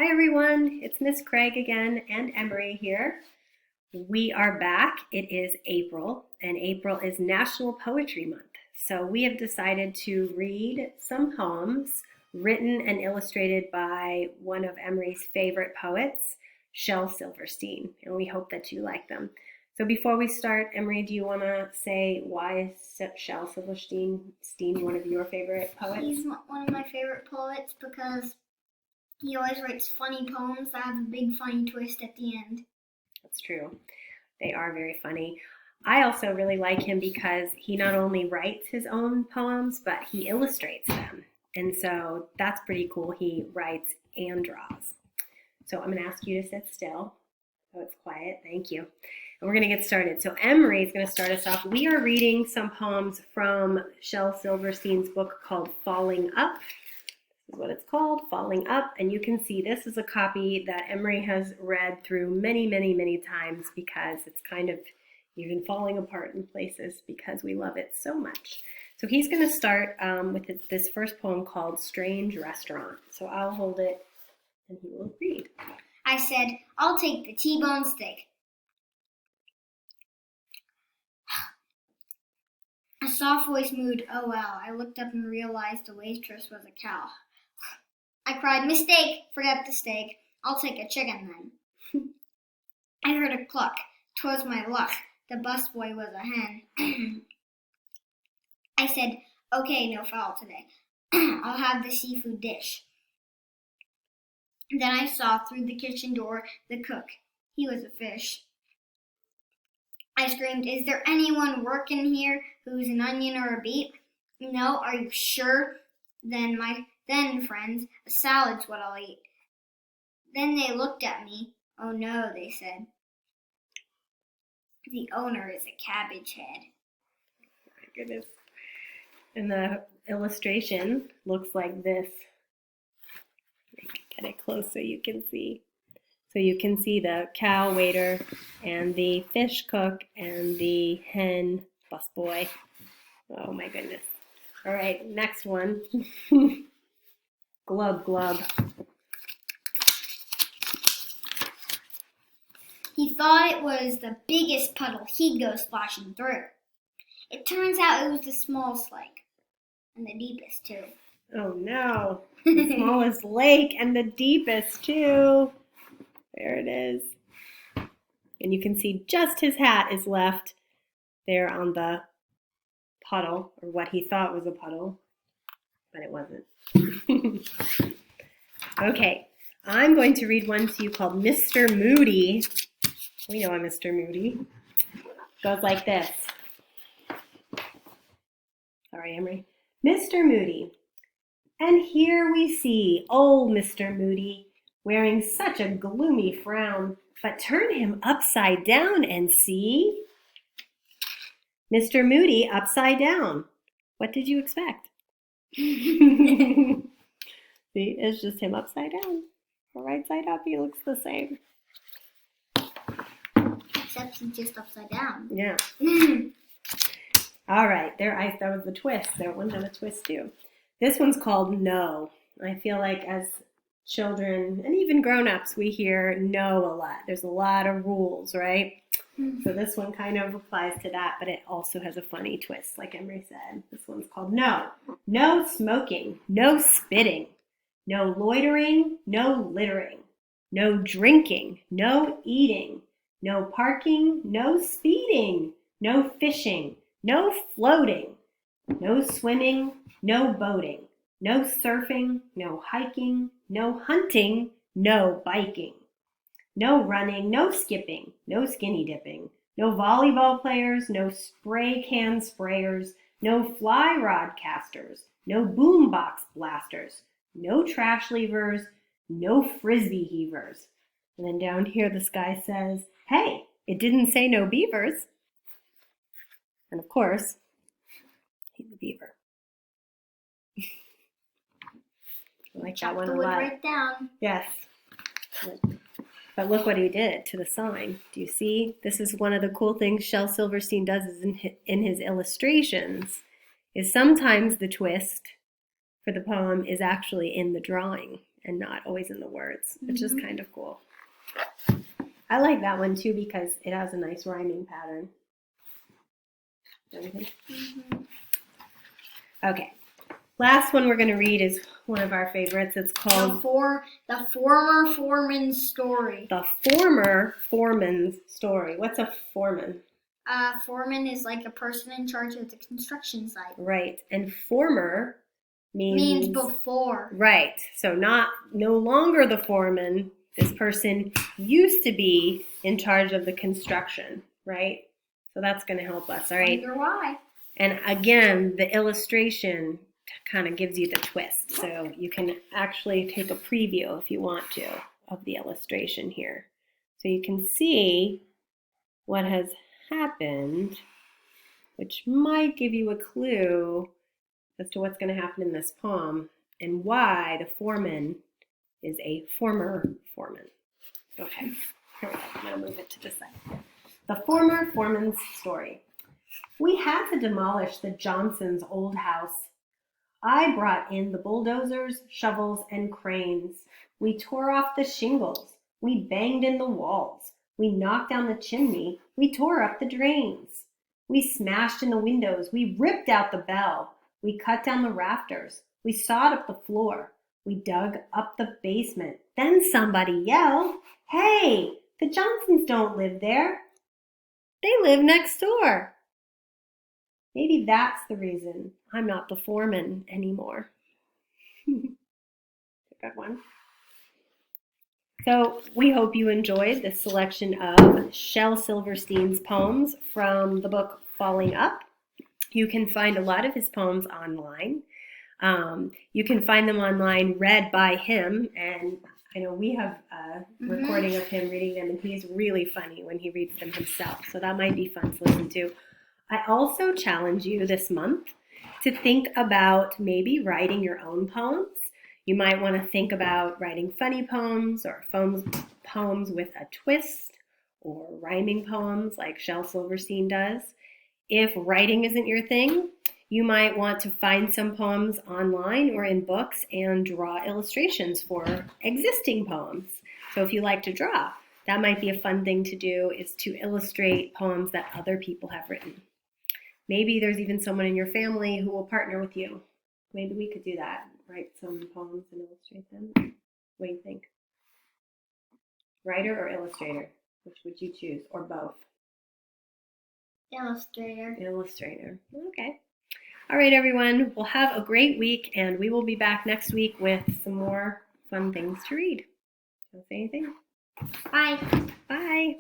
Hi everyone, it's Miss Craig again and Emery here. We are back. It is April, and April is National Poetry Month. So we have decided to read some poems written and illustrated by one of Emery's favorite poets, Silverstein, and we hope that you like them. So before we start, Emery, do you want to say why is Silverstein one of your favorite poets? He's one of my favorite poets because he always writes funny poems that have a big funny twist at the end. That's true. They are very funny. I also really like him because he not only writes his own poems, but he illustrates them. And so that's pretty cool. He writes and draws. So I'm going to ask you to sit still. So it's quiet. Thank you. And we're going to get started. So Emery is going to start us off. We are reading some poems from Silverstein's book called Falling Up. Is what it's called, Falling Up, and you can see this is a copy that Emery has read through many times because it's kind of even falling apart in places because we love it so much. So he's going to start with this first poem called Strange Restaurant. So I'll hold it and he will read. I said, I'll take the T-bone steak. A soft voice mooed, oh well. I looked up and realized the waitress was a cow. I cried, mistake, forget the steak. I'll take a chicken then. I heard a cluck. 'Twas my luck. The busboy was a hen. I said, okay, no foul today. I'll have the seafood dish. Then I saw through the kitchen door the cook. He was a fish. I screamed, is there anyone working here who's an onion or a beet? No, are you sure? Then, friends, a salad's what I'll eat. Then they looked at me. Oh no, they said. The owner is a cabbage head. My goodness. And the illustration looks like this. Get it close so you can see. So you can see the cow waiter and the fish cook and the hen busboy. Oh my goodness. All right, next one. Glub, glub. He thought it was the biggest puddle he'd go splashing through. It turns out it was the smallest lake, and the deepest too. Oh no, the smallest lake and the deepest too. There it is. And you can see just his hat is left there on the puddle, or what he thought was a puddle, but it wasn't. Okay, I'm going to read one to you called Mr. Moody. We know I'm Mr. Moody. Goes like this. Sorry, Emery. Mr. Moody. And here we see old Mr. Moody wearing such a gloomy frown, but turn him upside down and see. Mr. Moody upside down. What did you expect? See, it's just him upside down. Or right side up, he looks the same. Except he's just upside down. Yeah. All right, that was the twist. That one had a twist too. This one's called No. I feel like as children and even grown-ups, we hear no a lot. There's a lot of rules, right? So this one kind of applies to that, but it also has a funny twist, like Emery said. This one's called No. No smoking, no spitting, no loitering, no littering, no drinking, no eating, no parking, no speeding, no fishing, no floating, no swimming, no boating, no surfing, no hiking, no hunting, no biking. No running, no skipping, no skinny dipping, no volleyball players, no spray can sprayers, no fly rod casters, no boombox blasters, no trash leavers, no frisbee heavers. And then down here this guy says, hey, it didn't say no beavers. And of course, he's a beaver. I like that one a lot. Right down. Yes. But look what he did to the sign. Do you see? This is one of the cool things Silverstein does is in his illustrations, is sometimes the twist for the poem is actually in the drawing. and not always in the words, which is kind of cool. I like that one too because it has a nice rhyming pattern. Don't you think? Okay. Last one we're going to read is one of our favorites. It's called The Former Foreman's Story. The Former Foreman's Story. What's a foreman? Foreman is like a person in charge of the construction site. Right. And former means before. Right. So no longer the foreman. This person used to be in charge of the construction, right? So that's going to help us, all right? Wonder why. And again, the illustration kind of gives you the twist. So you can actually take a preview if you want to of the illustration here. So you can see what has happened, which might give you a clue as to what's going to happen in this poem and why the foreman is a former foreman. Okay, here we go. I'm going to move it to the side. The Former Foreman's Story. We had to demolish the Johnsons' old house. I brought in the bulldozers, shovels, and cranes. We tore off the shingles. We banged in the walls. We knocked down the chimney. We tore up the drains. We smashed in the windows. We ripped out the bell. We cut down the rafters. We sawed up the floor. We dug up the basement. Then somebody yelled, "Hey, the Johnsons don't live there. They live next door." Maybe that's the reason I'm not the foreman anymore. Good one. So we hope you enjoyed this selection of Shel Silverstein's poems from the book Falling Up. You can find a lot of his poems online. You can find them online read by him, and I know we have a recording of him reading them, and he's really funny when he reads them himself, so that might be fun to listen to. I also challenge you this month to think about maybe writing your own poems. You might want to think about writing funny poems or poems with a twist or rhyming poems like Shel Silverstein does. If writing isn't your thing, you might want to find some poems online or in books and draw illustrations for existing poems. So if you like to draw, that might be a fun thing to do, is to illustrate poems that other people have written. Maybe there's even someone in your family who will partner with you. Maybe we could do that, write some poems and illustrate them. What do you think? Writer or illustrator? Which would you choose, or both? Illustrator. Illustrator. Okay. All right, everyone. We'll have a great week, and we will be back next week with some more fun things to read. Don't say anything. Bye. Bye.